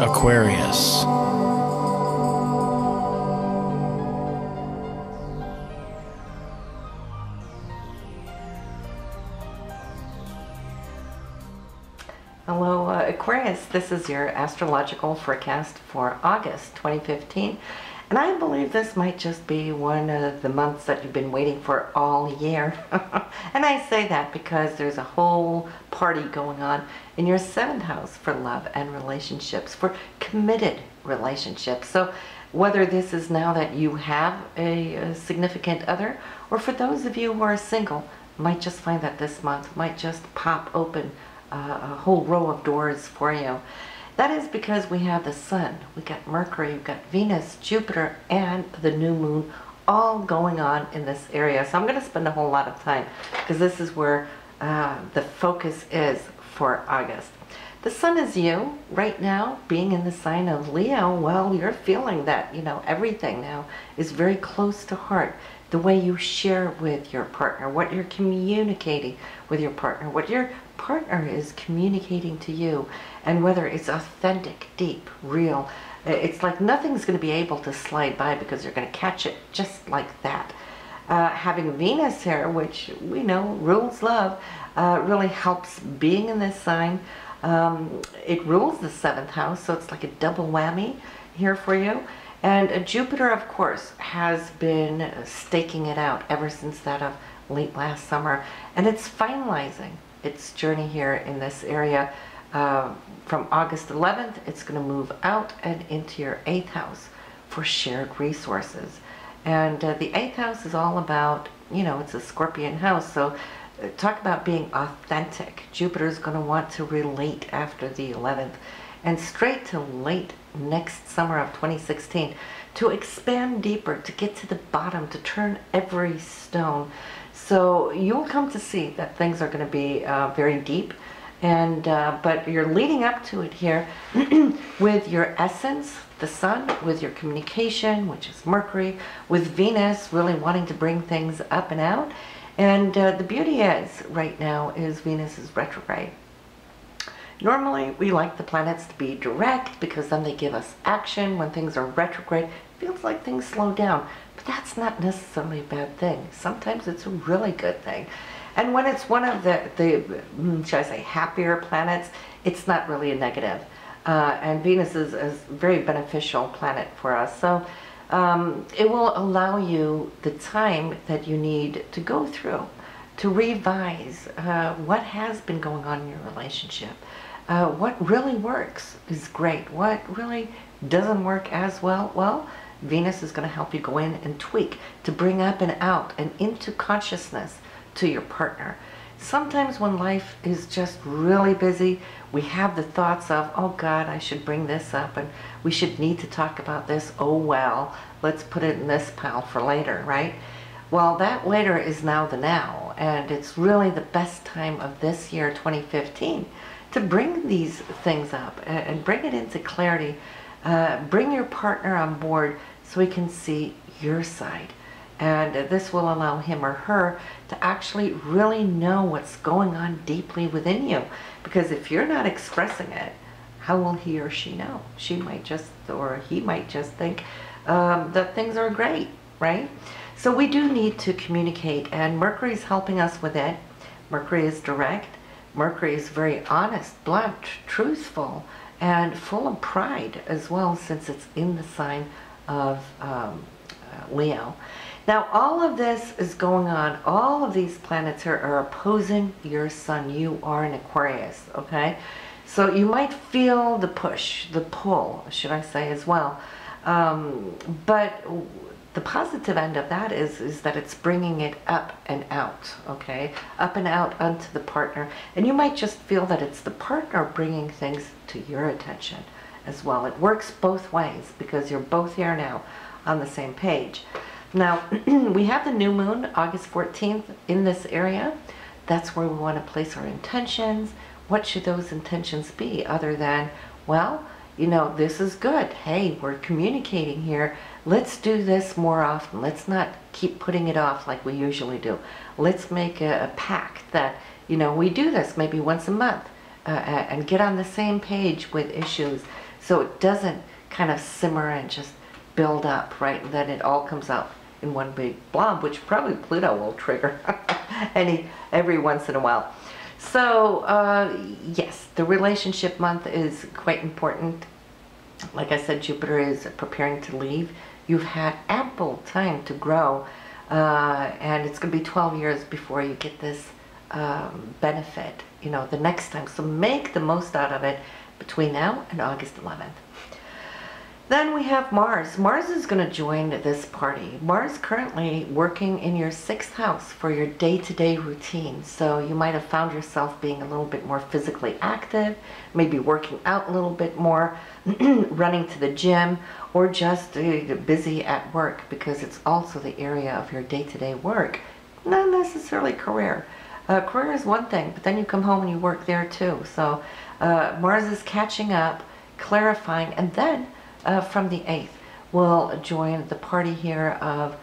Aquarius. Hello Aquarius, this is your astrological forecast for August 2015, and I believe this might just be one of the months that you've been waiting for all year. And I say that because there's a whole party going on in your 7th house for love and relationships, for committed relationships. So whether this is now that you have a significant other, or for those of you who are single, might just find that this month might just pop open a whole row of doors for you. That is because we have the Sun, we got Mercury, we've got Venus, Jupiter, and the new moon all going on in this area. So I'm going to spend a whole lot of time because this is where the focus is for August. The Sun is you right now, being in the sign of Leo. Well, you're feeling that, everything now is very close to heart. The way you share with your partner, what you're communicating with your partner, what your partner is communicating to you, and whether it's authentic, deep, real. It's like nothing's going to be able to slide by because you're going to catch it just like that. Having Venus here, which we know rules love, really helps being in this sign. It rules the 7th house, so it's like a double whammy here for you. And Jupiter, of course, has been staking it out ever since that of late last summer. And it's finalizing its journey here in this area. From August 11th, it's going to move out and into your 8th house for shared resources. And the 8th house is all about, it's a Scorpion house. So talk about being authentic. Jupiter is going to want to relate after the 11th. And straight to late next summer of 2016 to expand deeper, to get to the bottom, to turn every stone. So you'll come to see that things are going to be very deep, and but you're leading up to it here with your essence, the Sun, with your communication, which is Mercury, with Venus really wanting to bring things up and out. And the beauty is right now is Venus is retrograde. Normally, we like the planets to be direct because then they give us action. When things are retrograde, it feels like things slow down. But that's not necessarily a bad thing. Sometimes it's a really good thing. And when it's one of the shall I say, happier planets, it's not really a negative. And Venus is a very beneficial planet for us. So it will allow you the time that you need to go through, to revise what has been going on in your relationship. What really works is great. What really doesn't work as well, well, Venus is going to help you go in and tweak to bring up and out and into consciousness to your partner. Sometimes when life is just really busy, we have the thoughts of, oh God, I should bring this up and we should need to talk about this. Oh well, let's put it in this pile for later, right? Well, that later is now the now, and it's really the best time of this year, 2015, to bring these things up and bring it into clarity. Bring your partner on board so he can see your side. And this will allow him or her to actually really know what's going on deeply within you. Because if you're not expressing it, how will he or she know? She might just, or he might just think that things are great, right? So we do need to communicate, and Mercury is helping us with it. Mercury is direct. Mercury is very honest, blunt, truthful, and full of pride as well, since it's in the sign of Leo. Now, all of this is going on. All of these planets here are opposing your Sun. You are an Aquarius, okay? So you might feel the push, the pull, should I say, as well. But the positive end of that is that it's bringing it up and out, okay? Up and out onto the partner. And you might just feel that it's the partner bringing things to your attention as well. It works both ways because you're both here now on the same page. Now, we have the new moon, August 14th, in this area. That's where we want to place our intentions. What should those intentions be other than, well, you know, this is good. Hey, we're communicating here. Let's do this more often. Let's not keep putting it off like we usually do. Let's make a pact that, you know, we do this maybe once a month. and get on the same page with issues so it doesn't kind of simmer and just build up, right? And then it all comes out in one big blob, which probably Pluto will trigger every once in a while. So yes, the relationship month is quite important. Like I said, Jupiter is preparing to leave. You've had ample time to grow, and it's going to be 12 years before you get this benefit, you know, the next time. So make the most out of it between now and August 11th. Then we have Mars. Mars is going to join this party. Mars currently working in your 6th house for your day-to-day routine. So you might have found yourself being a little bit more physically active, maybe working out a little bit more, running to the gym, or just busy at work, because it's also the area of your day-to-day work, not necessarily career. Career is one thing, but then you come home and you work there too. So Mars is catching up, clarifying, and then from the 8th, will join the party here of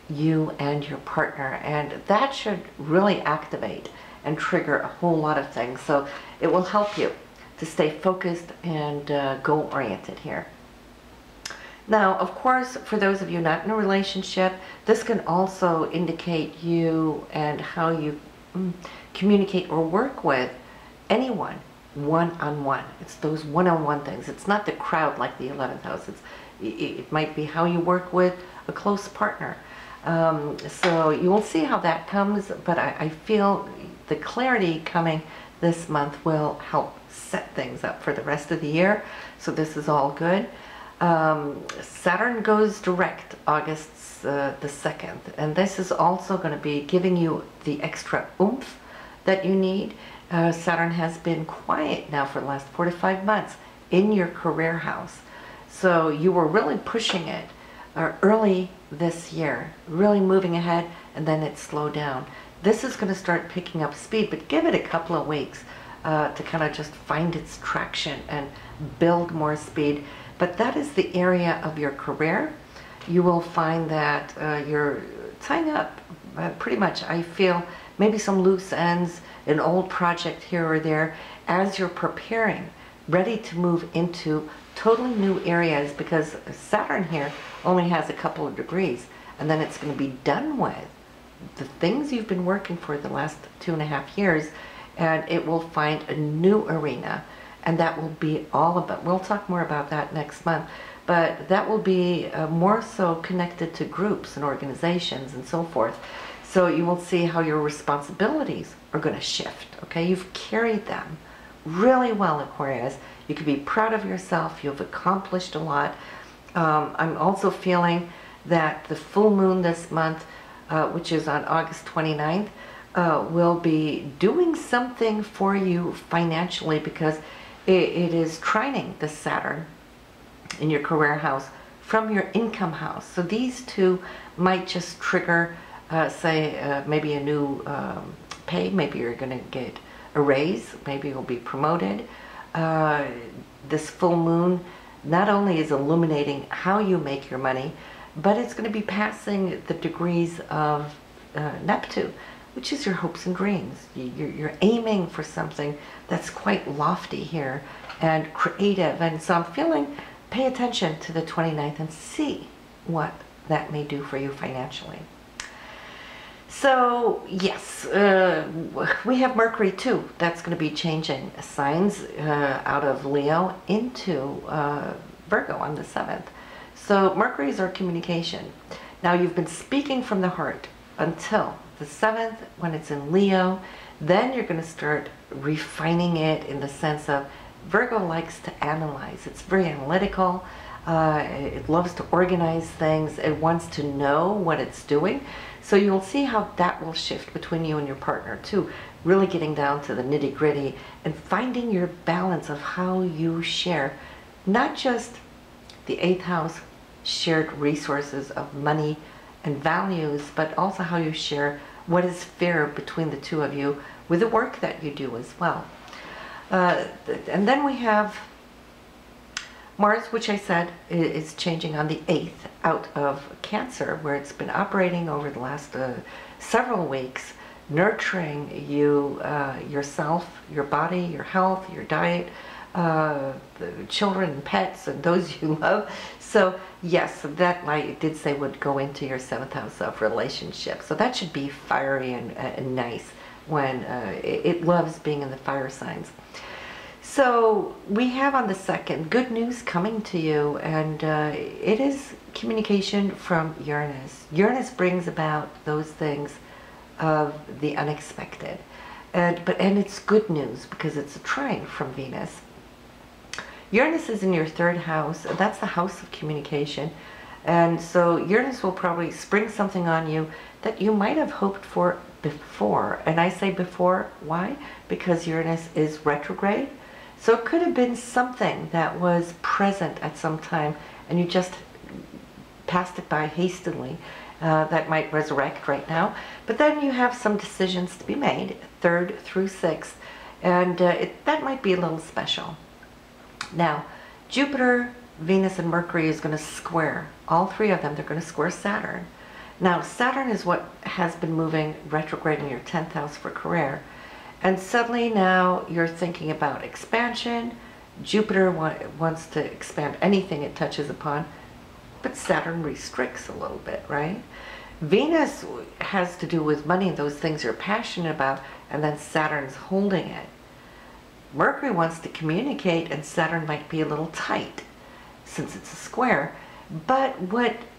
you and your partner, and that should really activate and trigger a whole lot of things. So it will help you to stay focused and goal-oriented here. Now, of course, for those of you not in a relationship, this can also indicate you and how you communicate or work with anyone one-on-one. It's those one-on-one things. It's not the crowd like the 11th house. It might be how you work with a close partner. So you will see how that comes, but I feel the clarity coming this month will help set things up for the rest of the year. So this is all good. Saturn goes direct August the 2nd, and this is also going to be giving you the extra oomph that you need. Saturn has been quiet now for the last 4 to 5 months in your career house. So you were really pushing it early this year, really moving ahead, and then it slowed down. This is going to start picking up speed, but give it a couple of weeks to kind of just find its traction and build more speed. But that is the area of your career. You will find that you're tying up pretty much, I feel, maybe some loose ends, an old project here or there, as you're preparing, ready to move into totally new areas, because Saturn here only has a couple of degrees, and then it's going to be done with the things you've been working for the last 2.5 years, and it will find a new arena, and that will be all about, we'll talk more about that next month, but that will be more so connected to groups and organizations and so forth. So you will see how your responsibilities are going to shift, okay? You've carried them really well, Aquarius. You can be proud of yourself. You've accomplished a lot. I'm also feeling that the full moon this month, which is on August 29th, will be doing something for you financially, because it is trining the Saturn in your career house from your income house. So these two might just trigger say maybe a new pay, maybe you're going to get a raise, maybe you'll be promoted. This full moon not only is illuminating how you make your money, but it's going to be passing the degrees of Neptune, which is your hopes and dreams. You're aiming for something that's quite lofty here and creative, and so I'm feeling, pay attention to the 29th and see what that may do for you financially. So yes, we have Mercury too. That's going to be changing signs out of Leo into Virgo on the 7th. So Mercury is our communication. Now you've been speaking from the heart until the 7th when it's in Leo. Then you're going to start refining it in the sense of Virgo likes to analyze. It's very analytical. It loves to organize things. It wants to know what it's doing. So you'll see how that will shift between you and your partner too, really getting down to the nitty-gritty and finding your balance of how you share, not just the 8th house shared resources of money and values, but also how you share what is fair between the two of you with the work that you do as well. And then we have Mars, which I said is changing on the 8th out of Cancer, where it's been operating over the last several weeks, nurturing yourself, your body, your health, your diet, the children, pets, and those you love. So yes, that I did say would go into your 7th house of relationships. So that should be fiery and nice when it loves being in the fire signs. So we have on the 2nd, good news coming to you, and it is communication from Uranus. Uranus brings about those things of the unexpected, and it's good news because it's a trine from Venus. Uranus is in your 3rd house. That's the house of communication, and so Uranus will probably spring something on you that you might have hoped for before. And I say before, why? Because Uranus is retrograde. So it could have been something that was present at some time and you just passed it by hastily. That might resurrect right now. But then you have some decisions to be made, 3rd through 6th, and that might be a little special. Now, Jupiter, Venus, and Mercury is going to square. All 3 of them, they're going to square Saturn. Now, Saturn is what has been moving retrograde in your 10th house for career. And suddenly now you're thinking about expansion. Jupiter wants to expand anything it touches upon, but Saturn restricts a little bit, right? Venus has to do with money, those things you're passionate about, and then Saturn's holding it. Mercury wants to communicate, and Saturn might be a little tight since it's a square. But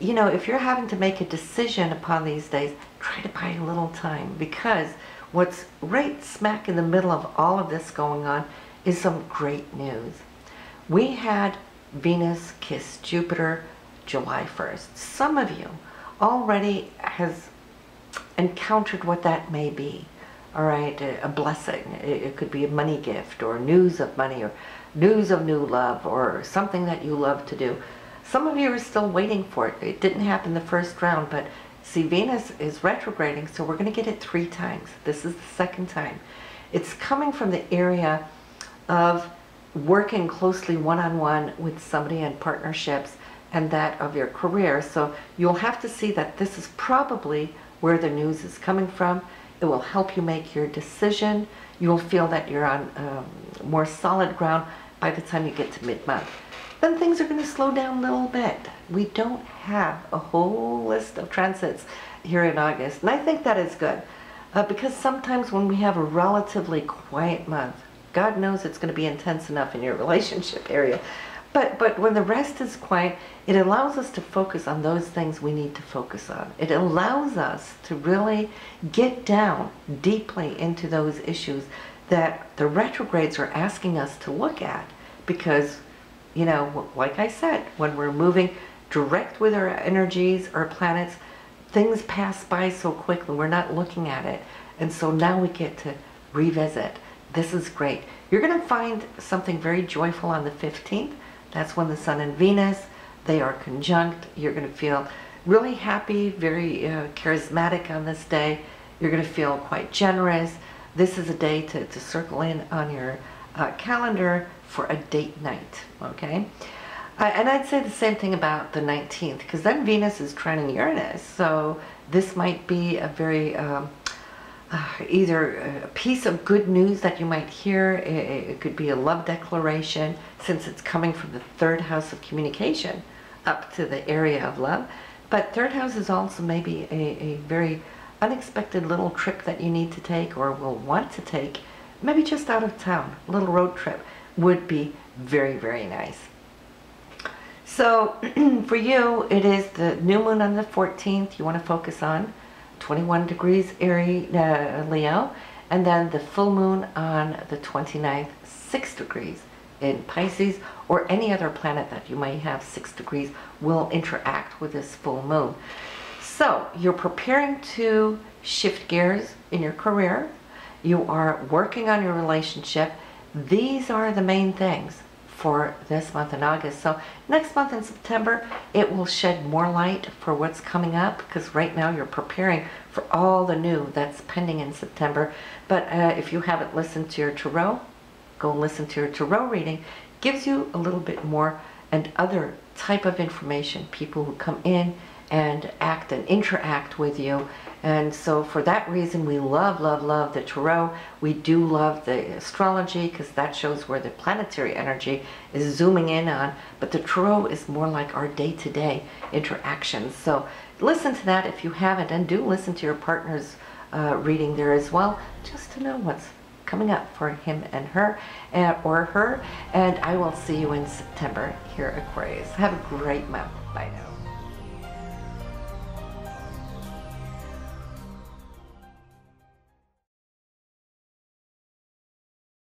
if you're having to make a decision upon these days, try to buy a little time, because what's right smack in the middle of all of this going on is some great news. We had Venus kiss Jupiter July 1st. Some of you already has encountered what that may be. All right, a blessing. It could be a money gift, or news of money, or news of new love, or something that you love to do. Some of you are still waiting for it. It didn't happen the first round, but see, Venus is retrograding, so we're going to get it 3 times. This is the 2nd time. It's coming from the area of working closely one-on-one with somebody in partnerships, and that of your career. So you'll have to see that this is probably where the news is coming from. It will help you make your decision. You'll feel that you're on more solid ground by the time you get to mid-month. Then things are going to slow down a little bit. We don't have a whole list of transits here in August, and I think that is good, because sometimes when we have a relatively quiet month, God knows it's going to be intense enough in your relationship area, but when the rest is quiet, it allows us to focus on those things we need to focus on. It allows us to really get down deeply into those issues that the retrogrades are asking us to look at, because like I said, when we're moving direct with our energies, our planets, things pass by so quickly, we're not looking at it. And so now we get to revisit. This is great. You're going to find something very joyful on the 15th. That's when the Sun and Venus, they are conjunct. You're going to feel really happy, very charismatic on this day. You're going to feel quite generous. This is a day to circle in on your calendar for a date night, okay? And I'd say the same thing about the 19th, because then Venus is trining Uranus, so this might be a very, either a piece of good news that you might hear. It could be a love declaration, since it's coming from the 3rd house of communication up to the area of love. But 3rd house is also maybe a very unexpected little trip that you need to take, or will want to take, maybe just out of town. A little road trip would be very, very nice. So for you, it is the new moon on the 14th. You want to focus on 21 degrees Leo, and then the full moon on the 29th, 6 degrees in Pisces, or any other planet that you might have 6 degrees will interact with this full moon. So you're preparing to shift gears in your career. You are working on your relationship. These are the main things for this month in August. So next month in September, it will shed more light for what's coming up, because right now you're preparing for all the new that's pending in September. But if you haven't listened to your tarot, go listen to your tarot reading. Gives you a little bit more and other type of information. People who come in and act and interact with you. And so for that reason, we love, love, love the tarot. We do love the astrology because that shows where the planetary energy is zooming in on. But the tarot is more like our day-to-day interactions. So listen to that if you haven't, and do listen to your partner's reading there as well, just to know what's coming up for him and her, or her. And I will see you in September here, Aquarius. Have a great month. Bye now.